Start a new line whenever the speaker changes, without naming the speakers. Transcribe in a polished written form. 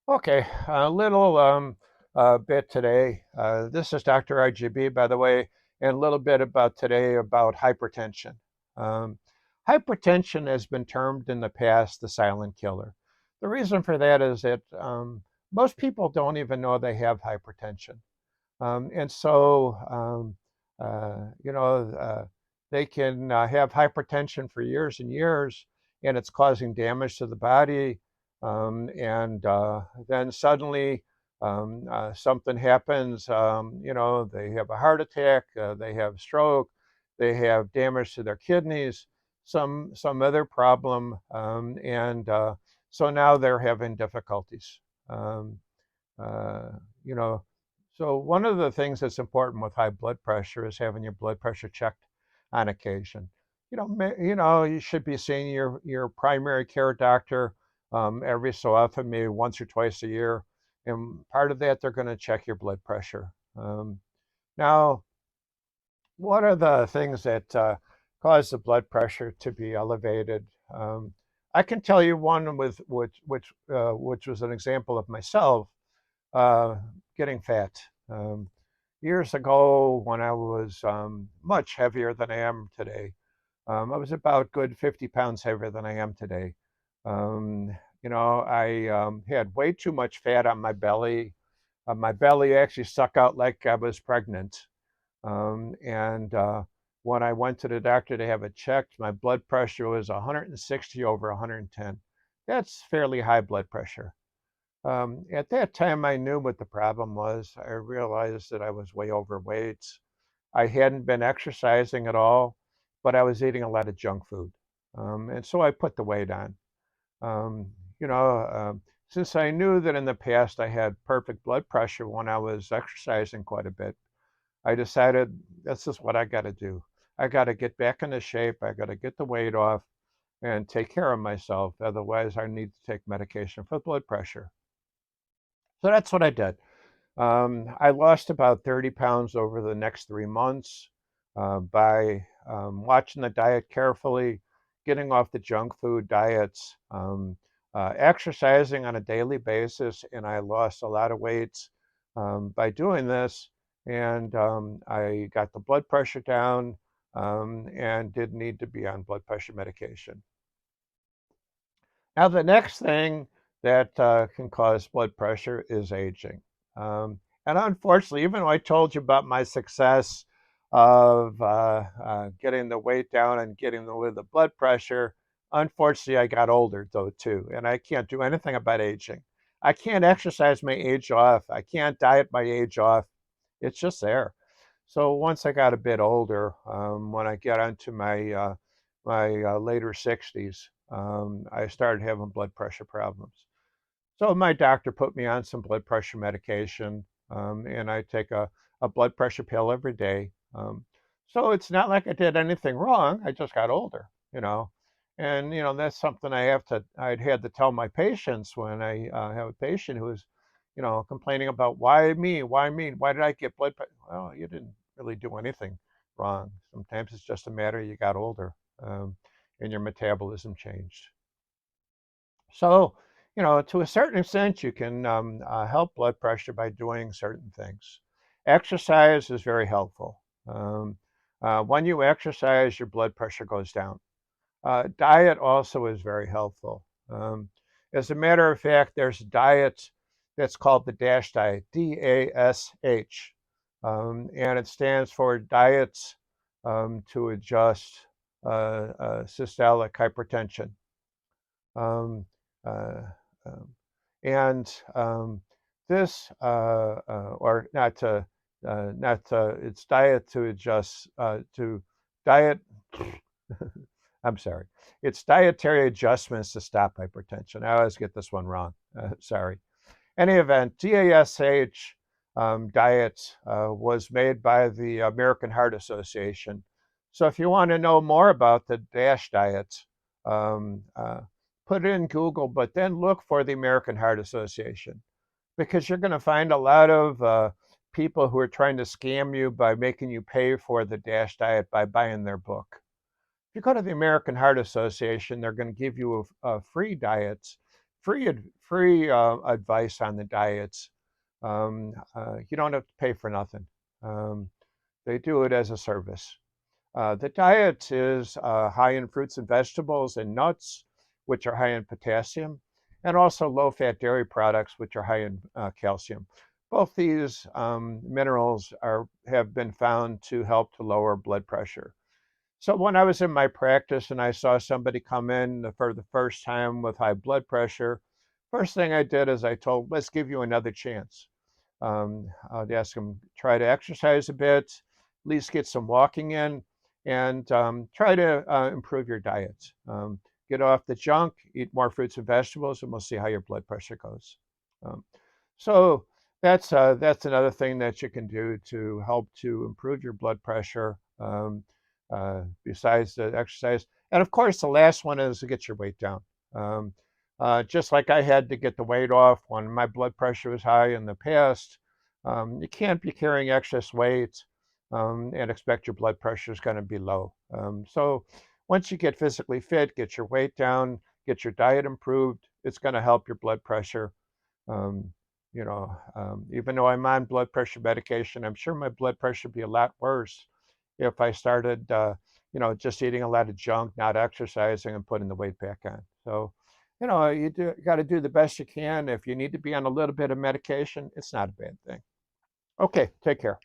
Okay, a little bit today. This is doctorarjaybe, by the way, and a little bit about today about hypertension. Um, Hypertension has been termed in the past the silent killer. The reason for that is that most people don't even know they have hypertension. And so, you know, they can have hypertension for years and years, and it's causing damage to the body. And then suddenly something happens. They have a heart attack, they have stroke, they have damage to their kidneys, some other problem, and so now they're having difficulties. Um, uh, you know, so one of the things that's important with high blood pressure is having your blood pressure checked on occasion. You should be seeing your primary care doctor every so often, maybe once or twice a year, and part of that they're going to check your blood pressure. Now, what are the things that cause the blood pressure to be elevated? I can tell you one with which was an example of myself uh, getting fat. Um, Years ago, when I was much heavier than I am today, I was about good 50 pounds heavier than I am today. Um, I had way too much fat on my belly. My belly actually stuck out like I was pregnant. And when I went to the doctor to have it checked, my blood pressure was 160 over 110. That's fairly high blood pressure. At that time, I knew what the problem was. I realized that I was way overweight. I hadn't been exercising at all, but I was eating a lot of junk food. And so I put the weight on. Um, you know, since I knew that in the past I had perfect blood pressure when I was exercising quite a bit, I decided this is what I got to do. I got to get back into shape. I got to get the weight off and take care of myself. Otherwise, I need to take medication for blood pressure. So that's what I did. I lost about 30 pounds over the next 3 months by watching the diet carefully, getting off the junk food diets, exercising on a daily basis, and I lost a lot of weight by doing this. And I got the blood pressure down and didn't need to be on blood pressure medication. Now, the next thing that can cause blood pressure is aging. And unfortunately, even though I told you about my success of getting the weight down and getting the blood pressure, unfortunately, I got older though too, and I can't do anything about aging. I can't exercise my age off. I can't diet my age off. It's just there. So once I got a bit older, when I got into my later 60s, I started having blood pressure problems. So my doctor put me on some blood pressure medication, and I take a blood pressure pill every day. So it's not like I did anything wrong. I just got older. And that's something I'd had to tell my patients when I have a patient who is, complaining about why me, why did I get blood pressure? Well, you didn't really do anything wrong. Sometimes it's just a matter you got older, and your metabolism changed. So, to a certain extent, you can help blood pressure by doing certain things. Exercise is very helpful. When you exercise, your blood pressure goes down. Diet also is very helpful. As a matter of fact, there's a diet that's called the DASH diet, DASH, and it stands for diets to adjust systolic hypertension. Um, uh, um, and this, or not to, it's diet to adjust to diet. I'm sorry. It's dietary adjustments to stop hypertension. I always get this one wrong. Sorry. Any event, DASH diet was made by the American Heart Association. So if you want to know more about the DASH diet, um, uh, put it in Google, but then look for the American Heart Association because you're going to find a lot of people who are trying to scam you by making you pay for the DASH diet by buying their book. If you go to the American Heart Association, they're going to give you a free diet free advice on the diets. You don't have to pay for nothing. Um, they do it as a service. The diet is high in fruits and vegetables and nuts, which are high in potassium, and also low-fat dairy products, which are high in calcium. Both these minerals have been found to help to lower blood pressure. So when I was in my practice and I saw somebody come in for the first time with high blood pressure, first thing I did is I told, let's give you another chance. I'd ask them try to exercise a bit, at least get some walking in, and try to improve your diet. Get off the junk, eat more fruits and vegetables, and we'll see how your blood pressure goes. Um, so that's another thing that you can do to help to improve your blood pressure. Besides the exercise, and of course, the last one is to get your weight down. Um, just like I had to get the weight off when my blood pressure was high in the past, you can't be carrying excess weight and expect your blood pressure is going to be low. So once you get physically fit, get your weight down, get your diet improved, it's going to help your blood pressure. Um, Even though I'm on blood pressure medication, I'm sure my blood pressure would be a lot worse if I started, just eating a lot of junk, not exercising, and putting the weight back on. So, you got to do the best you can. If you need to be on a little bit of medication, it's not a bad thing. Okay, take care.